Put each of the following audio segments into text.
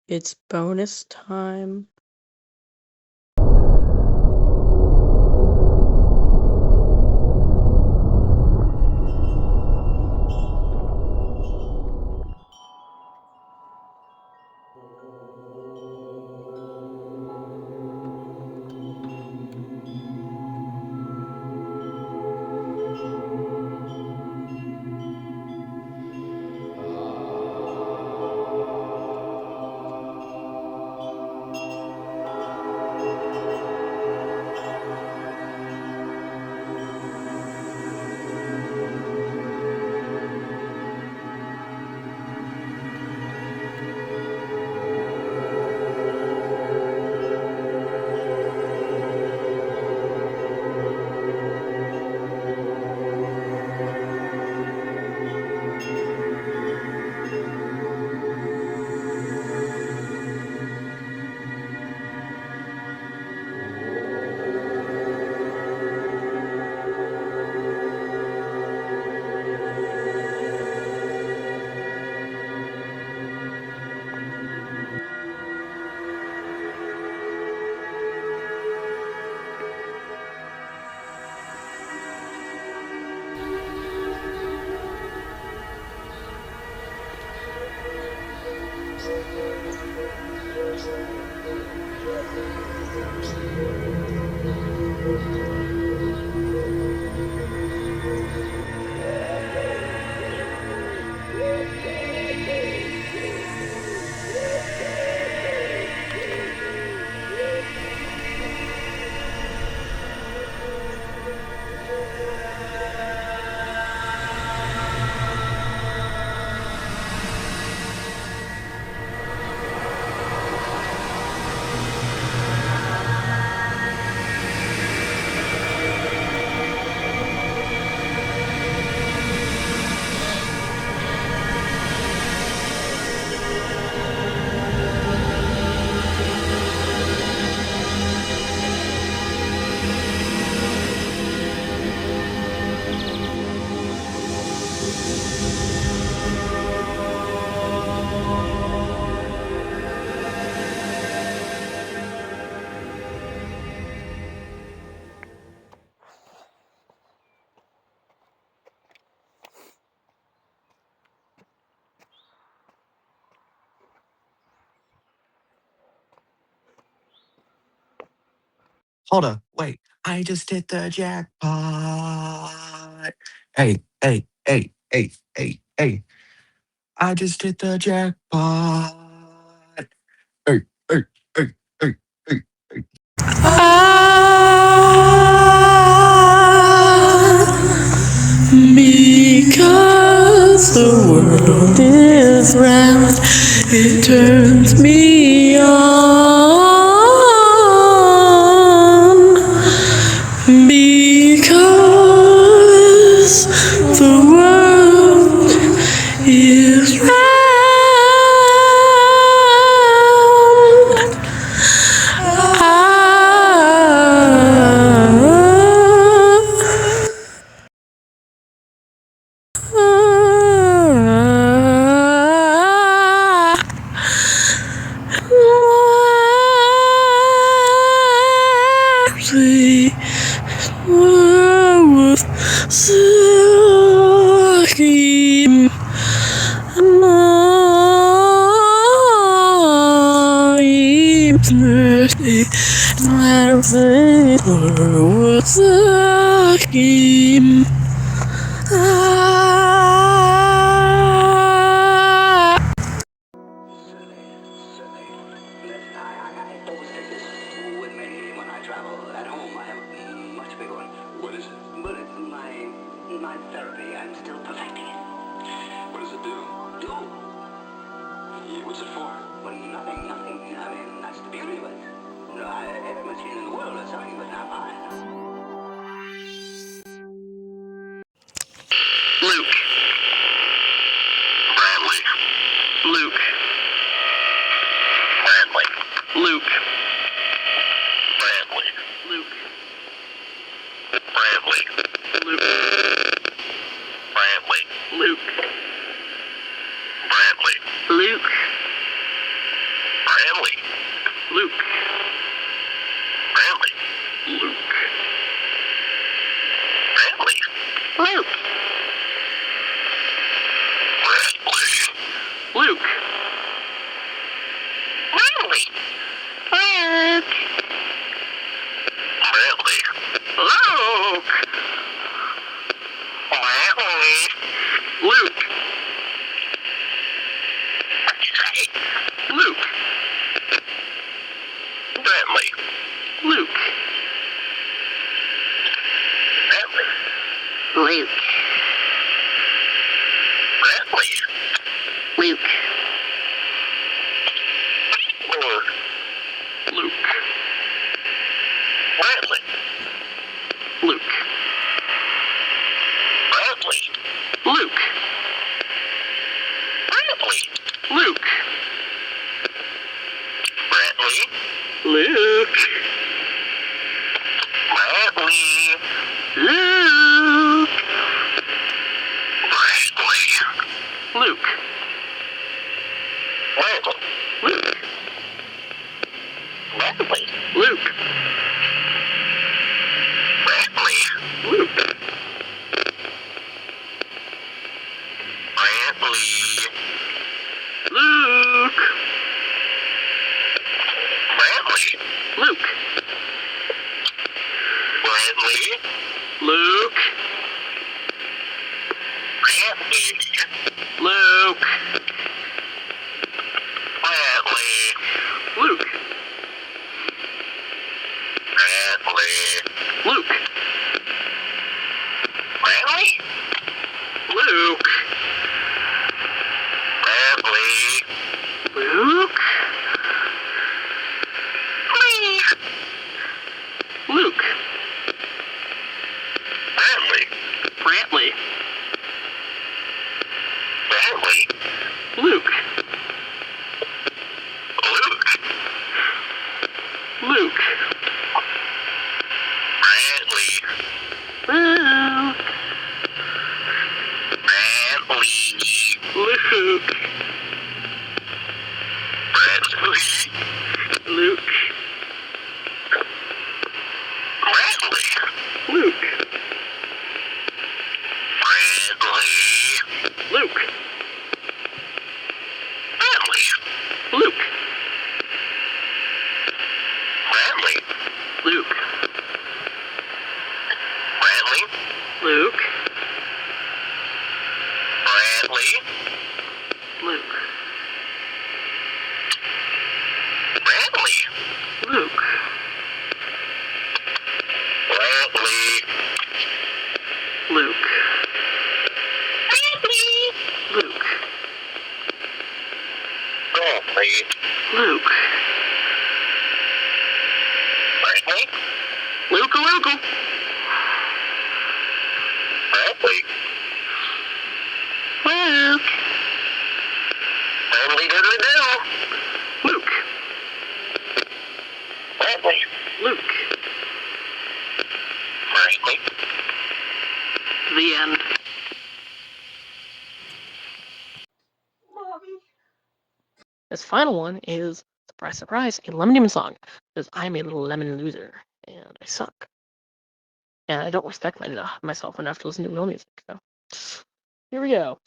It's bonus time. Hold on, wait. I just hit the jackpot. Hey. I just hit the jackpot. Hey, hey, hey, hey, hey. Because the world is round, it turns me on. Because the world is round. Luke. Brantley. Luke. Brantley. Luke. Brantley. Luke. Brantley. Luke. Brantley. Luke. Brantley. Luke. Brantley. Luke. Brantley. Luke. Brantley. Luke. Brantley. Luke. Brantley. Luke. Brantley. Luke. Brantley. Luke. Luke. Brantley. Luke. Brantley. Luke. Brantley. Luke. Luke. Brantley. Luke. Brantley. Luke. Brantley. Luke. Brantley. Luke. Brantley. Luke. Brantley. Luke. Brantley. Luke. Brantley. Luke. Brantley. Luke. Brantley. Luke. Brantley. Luke. Brantley. Luke. Brantley. Luke. Brantley. Luke. Brantley. Luke. Brantley. Luke. Brantley. Luke. Please. Luke. Brantley. Brantley. Brantley. Luke. Luke. Luke. Brantley. Luke. Brantley. Luke. Brantley. Luke. Brantley. Luke. Brantley. Luke. Brantley. Luke. Brantley. Luke. Brantley. Luke. Brantley. Luke. Brantley. Luke. Brantley. Luke. Brantley. Luke. Brantley. Luke. Brantley. Luke. Luke. Brantley. Luke. Brantley diddly do. Luke. Brantley. Luke. Brantley. The end. This final one is, surprise, surprise, a Lemon Demon song. Because I'm a little lemon loser, and I suck. And I don't respect myself enough to listen to real music. So, here we go.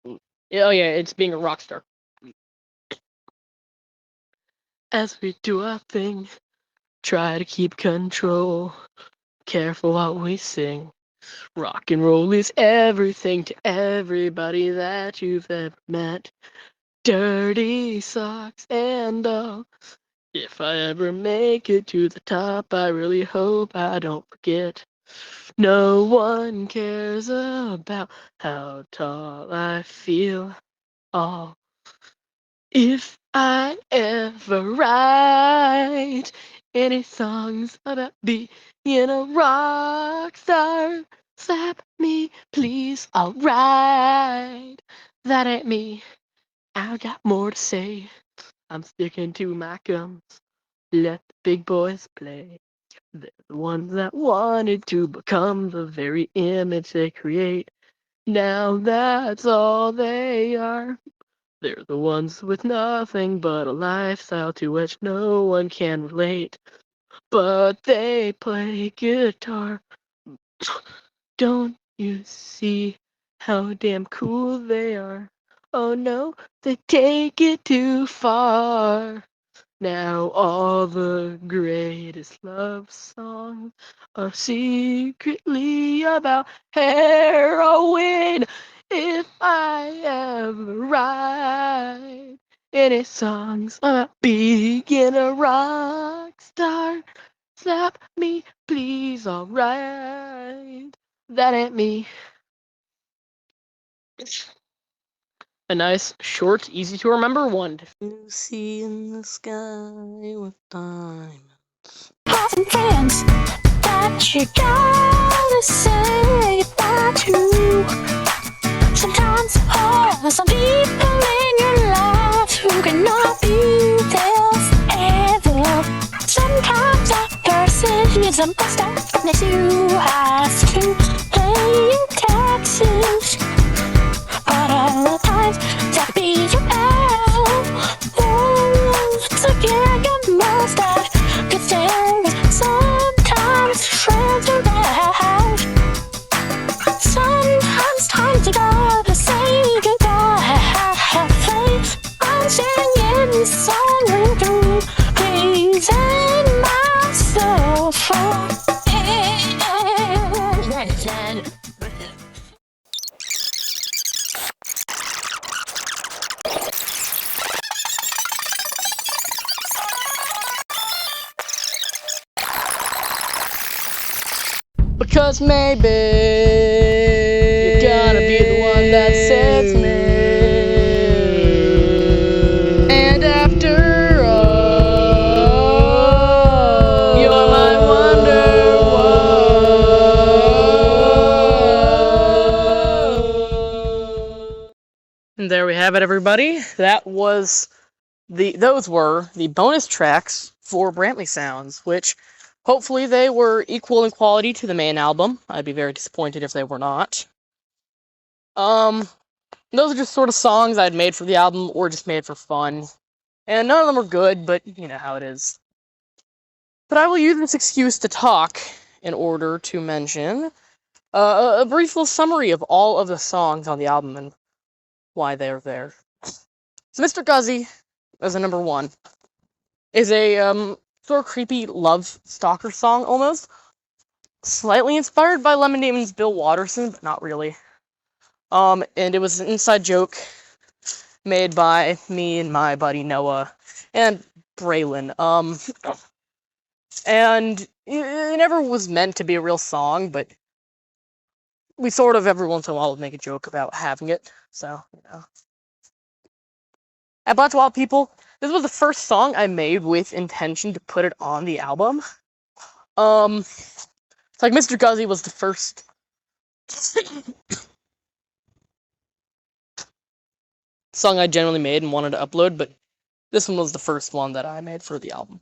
Oh yeah, it's being a rock star. As we do our thing, try to keep control. Careful what we sing. Rock and roll is everything to everybody that you've ever met. Dirty socks and all. If I ever make it to the top, I really hope I don't forget. No one cares about how tall I feel. Oh, if I ever write any songs about being a rock star, slap me, please. I'll write. That ain't me. I got more to say. I'm sticking to my guns. Let the big boys play. They're the ones that wanted to become the very image they create. Now that's all they are. They're the ones with nothing but a lifestyle to which no one can relate. But they play guitar. Don't you see how damn cool they are? Oh no, they take it too far. Now all the greatest love songs are secretly about heroin. If I ever write any songs about being a rock star, slap me, please, alright. That ain't me. A nice, short, easy to remember one. Lucy in the sky with diamonds. Having friends that you gotta say goodbye to. Sometimes some people in your life who cannot be there forever. Sometimes that person is a monster that you have to pay in taxes. But all the times that be your pal, once again you must have good things. Sometimes friends are bad. Sometimes times you gotta say goodbye. I'm singing this song through, praising myself for Because maybe you're gonna be the one that saves me. And after all, you're my wonder. And there we have it, everybody. Those were the bonus tracks for Brantley Sounds, which hopefully they were equal in quality to the main album. I'd be very disappointed if they were not. Those are just sort of songs I'd made for the album or just made for fun. And none of them are good, but you know how it is. But I will use this excuse to talk in order to mention a brief little summary of all of the songs on the album and why they're there. So Mr. Guzzy, as a number one, is a sort of creepy love stalker song almost. Slightly inspired by Lemon Damon's Bill Watterson, but not really. And it was an inside joke made by me and my buddy Noah and Braylon. And it never was meant to be a real song, but we sort of every once in a while would make a joke about having it. So, you know. At Bunch of Wild People, this was the first song I made with intention to put it on the album. It's like Mr. Guzzy was the first song I generally made and wanted to upload, but this one was the first one that I made for the album.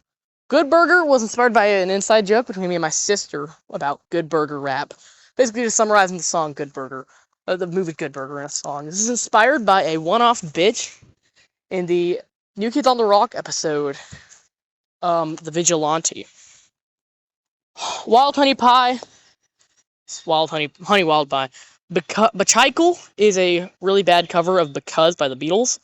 Good Burger was inspired by an inside joke between me and my sister about Good Burger rap. Basically just summarizing the song Good Burger, the movie Good Burger in a song. This is inspired by a one-off bitch in the New Kids on the Rock episode, The Vigilante. Wild Honey Pie, Honey Wild Pie. Bachaikel is a really bad cover of Because by the Beatles.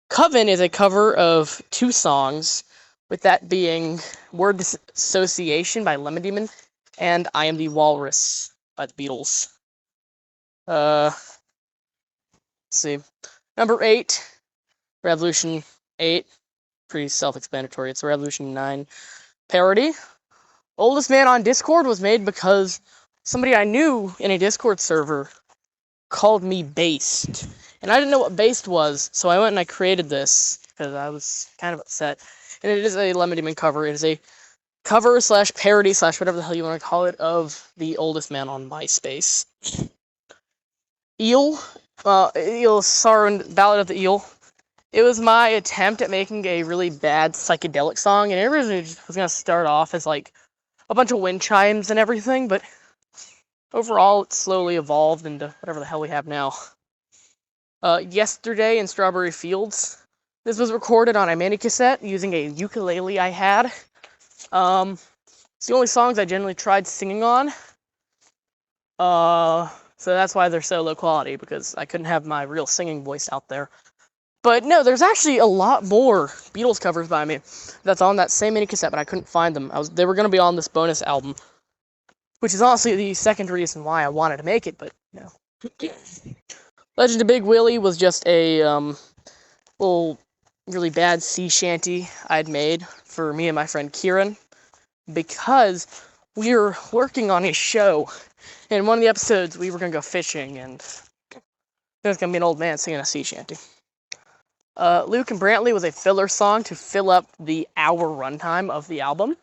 Coven is a cover of two songs, with that being Word Association by Lemon Demon and I Am the Walrus by the Beatles. Let's see. Number 8, Revolution 8. Pretty self-explanatory. It's a Revolution 9 parody. Oldest Man on Discord was made because somebody I knew in a Discord server called me Based. And I didn't know what Based was, so I went and I created this because I was kind of upset. And it is a Lemon Demon cover. It is a cover / parody / whatever the hell you want to call it of The Oldest Man on MySpace. Eel, Sorrow and Ballad of the Eel. It was my attempt at making a really bad psychedelic song, and it originally was going to start off as like a bunch of wind chimes and everything, but overall it slowly evolved into whatever the hell we have now. Yesterday in Strawberry Fields. This was recorded on a mini cassette using a ukulele I had. It's the only songs I generally tried singing on. So that's why they're so low quality, because I couldn't have my real singing voice out there. But no, there's actually a lot more Beatles covers by me that's on that same mini cassette, but I couldn't find them. They were going to be on this bonus album, which is honestly the second reason why I wanted to make it, but no. Legend of Big Willie was just a little really bad sea shanty I'd made for me and my friend Kieran, because we were working on a show. In one of the episodes, we were going to go fishing, and there's going to be an old man singing a sea shanty. Luke and Brantley was a filler song to fill up the hour runtime of the album.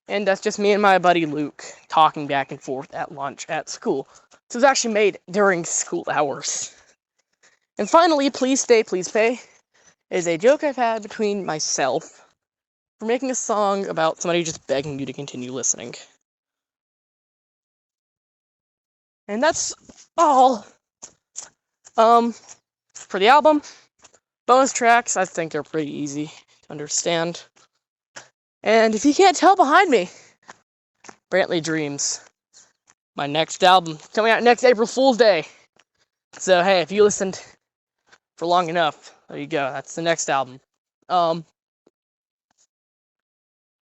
And that's just me and my buddy Luke talking back and forth at lunch at school. So it was actually made during school hours. And finally, Please Stay, Please Pay is a joke I've had between myself for making a song about somebody just begging you to continue listening. And that's all. For the album, bonus tracks, I think are pretty easy to understand. And if you can't tell behind me, Brantley Dreams, my next album, coming out next April Fool's Day. So hey, if you listened for long enough, there you go, that's the next album.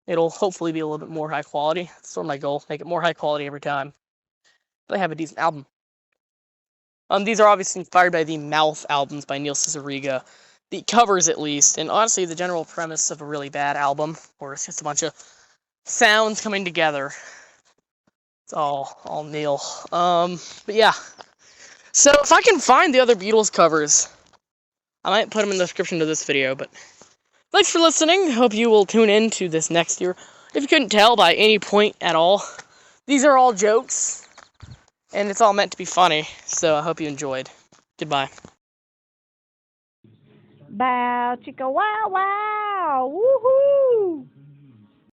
It'll hopefully be a little bit more high quality. That's sort of my goal, make it more high quality every time. But I have a decent album. These are obviously inspired by the Mouth albums by Neil Cicierega. The covers, at least, and honestly, the general premise of a really bad album, where it's just a bunch of sounds coming together. It's all Neil. But yeah. So if I can find the other Beatles covers, I might put them in the description to this video. But thanks for listening. Hope you will tune in to this next year. If you couldn't tell by any point at all, these are all jokes. And it's all meant to be funny, so I hope you enjoyed. Goodbye. Bow chicka wow wow, woohoo!